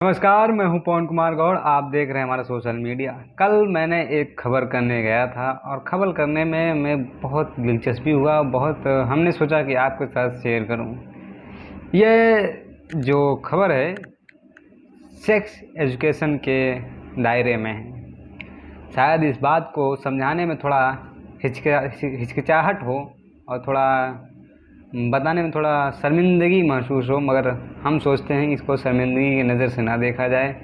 नमस्कार, मैं हूं पवन कुमार गौड़। आप देख रहे हैं हमारा सोशल मीडिया। कल मैंने एक खबर करने गया था और खबर करने में मैं बहुत दिलचस्पी हुआ। बहुत हमने सोचा कि आपके साथ शेयर करूं। ये जो खबर है सेक्स एजुकेशन के दायरे में है। शायद इस बात को समझाने में थोड़ा हिचकिचाहट हो और थोड़ा बताने में थोड़ा शर्मिंदगी महसूस हो, मगर हम सोचते हैं इसको शर्मिंदगी की नज़र से ना देखा जाए।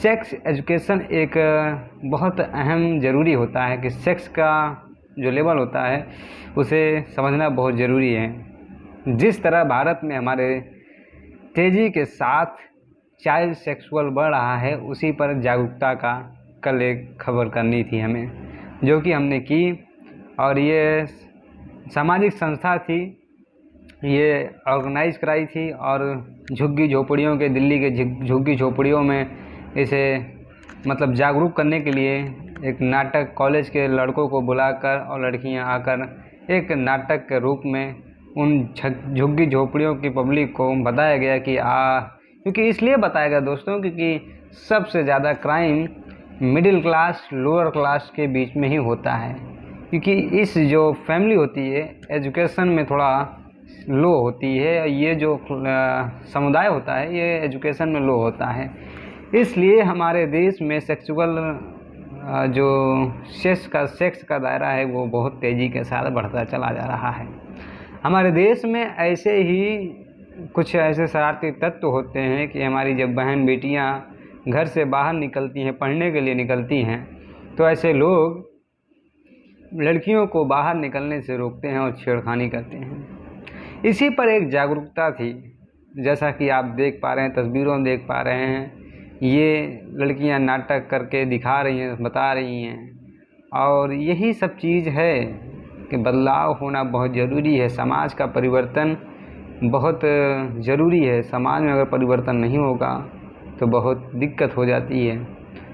सेक्स एजुकेशन एक बहुत अहम ज़रूरी होता है कि सेक्स का जो लेवल होता है उसे समझना बहुत ज़रूरी है। जिस तरह भारत में हमारे तेज़ी के साथ चाइल्ड सेक्सुअल बढ़ रहा है, उसी पर जागरूकता का कल एक खबर करनी थी हमें, जो कि हमने की। और ये सामाजिक संस्था थी, ये ऑर्गेनाइज कराई थी और झुग्गी झोपड़ियों के दिल्ली के झुग्गी झोपड़ियों में इसे मतलब जागरूक करने के लिए एक नाटक कॉलेज के लड़कों को बुलाकर और लड़कियां आकर एक नाटक के रूप में उन झुग्गी झोपड़ियों की पब्लिक को बताया गया कि क्योंकि इसलिए बताया गया दोस्तों, क्योंकि सबसे ज़्यादा crime middle class lower class के बीच में ही होता है। क्योंकि इस जो फैमिली होती है एजुकेशन में थोड़ा लो होती है, ये जो समुदाय होता है ये एजुकेशन में लो होता है। इसलिए हमारे देश में सेक्सुअल जो सेक्स का दायरा है वो बहुत तेज़ी के साथ बढ़ता चला जा रहा है। हमारे देश में ऐसे ही कुछ ऐसे शरारती तत्व होते हैं कि हमारी जब बहन बेटियां घर से बाहर निकलती हैं, पढ़ने के लिए निकलती हैं, तो ऐसे लोग लड़कियों को बाहर निकलने से रोकते हैं और छेड़खानी करते हैं। इसी पर एक जागरूकता थी, जैसा कि आप देख पा रहे हैं, तस्वीरों में देख पा रहे हैं। ये लड़कियां नाटक करके दिखा रही हैं, बता रही हैं, और यही सब चीज़ है कि बदलाव होना बहुत ज़रूरी है। समाज का परिवर्तन बहुत ज़रूरी है। समाज में अगर परिवर्तन नहीं होगा तो बहुत दिक्कत हो जाती है।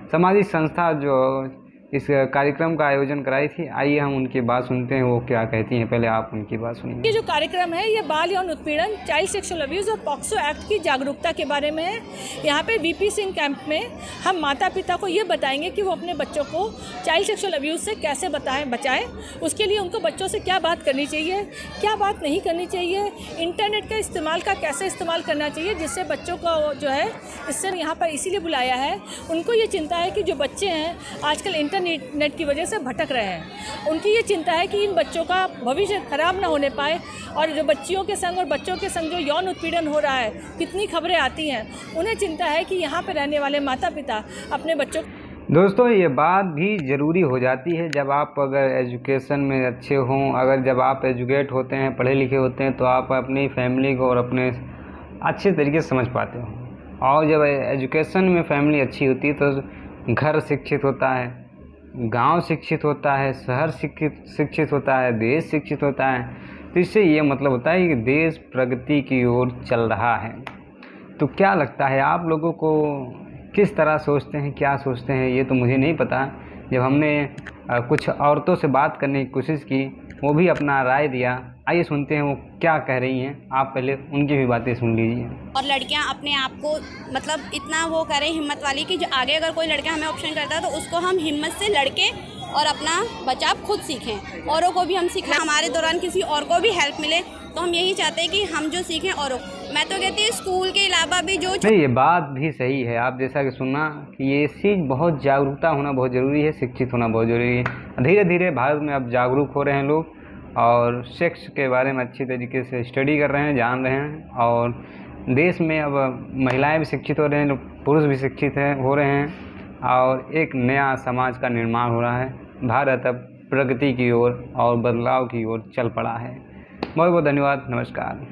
सामाजिक संस्था जो इस कार्यक्रम का आयोजन कराई थी, आइए हम उनकी बात सुनते हैं, वो क्या कहती हैं। पहले आप उनकी बात सुनिए। ये जो कार्यक्रम है ये बाल यौन उत्पीड़न, चाइल्ड सेक्सुअल अब्यूज़ और पॉक्सो एक्ट की जागरूकता के बारे में है। यहाँ पे वीपी सिंह कैंप में हम माता पिता को ये बताएंगे कि वो अपने बच्चों को चाइल्ड सेक्सुअल अब्यूज़ से कैसे बचाएं। उसके लिए उनको बच्चों से क्या बात करनी चाहिए, क्या बात नहीं करनी चाहिए, इंटरनेट का इस्तेमाल का कैसे इस्तेमाल करना चाहिए, जिससे बच्चों को जो है इससे यहाँ पर इसीलिए बुलाया है। उनको ये चिंता है कि जो बच्चे हैं आजकल इंटरनेट की वजह से भटक रहे हैं। उनकी ये चिंता है कि इन बच्चों का भविष्य खराब ना होने पाए, और जो बच्चियों के संग और बच्चों के संग जो यौन उत्पीड़न हो रहा है, कितनी खबरें आती हैं, उन्हें चिंता है कि यहाँ पर रहने वाले माता पिता अपने बच्चों। दोस्तों, ये बात भी ज़रूरी हो जाती है जब आप अगर एजुकेशन में अच्छे हों, अगर जब आप एजुकेट होते हैं, पढ़े लिखे होते हैं, तो आप अपनी फैमिली को और अपने अच्छे तरीके से समझ पाते हो। और जब एजुकेशन में फैमिली अच्छी होती है तो घर शिक्षित होता है, गांव शिक्षित होता है, शहर शिक्षित होता है, देश शिक्षित होता है। तो इससे ये मतलब होता है कि देश प्रगति की ओर चल रहा है। तो क्या लगता है आप लोगों को, किस तरह सोचते हैं, क्या सोचते हैं, ये तो मुझे नहीं पता। जब हमने कुछ औरतों से बात करने की कोशिश की, वो भी अपना राय दिया। आइए सुनते हैं वो क्या कह रही हैं। आप पहले उनकी भी बातें सुन लीजिए। और लड़कियां अपने आप को मतलब इतना वो करें हिम्मत वाली कि जो आगे अगर कोई लड़का हमें ऑप्शन करता है तो उसको हम हिम्मत से लड़के और अपना बचाव खुद सीखें, औरों को भी हम सिखाएं। हमारे दौरान किसी और को भी हेल्प मिले, तो हम यही चाहते हैं कि हम जो सीखें औरों। मैं तो कहती हूँ स्कूल के अलावा भी जो नहीं, ये बात भी सही है। आप जैसा कि सुना कि ये चीज़ बहुत जागरूकता होना बहुत ज़रूरी है, शिक्षित होना बहुत ज़रूरी है। धीरे धीरे भारत में अब जागरूक हो रहे हैं लोग और सेक्स के बारे में अच्छी तरीके से स्टडी कर रहे हैं, जान रहे हैं। और देश में अब महिलाएं भी शिक्षित हो रहे हैं, पुरुष भी शिक्षित हो रहे हैं, और एक नया समाज का निर्माण हो रहा है। भारत अब प्रगति की ओर और बदलाव की ओर चल पड़ा है। बहुत बहुत धन्यवाद। नमस्कार।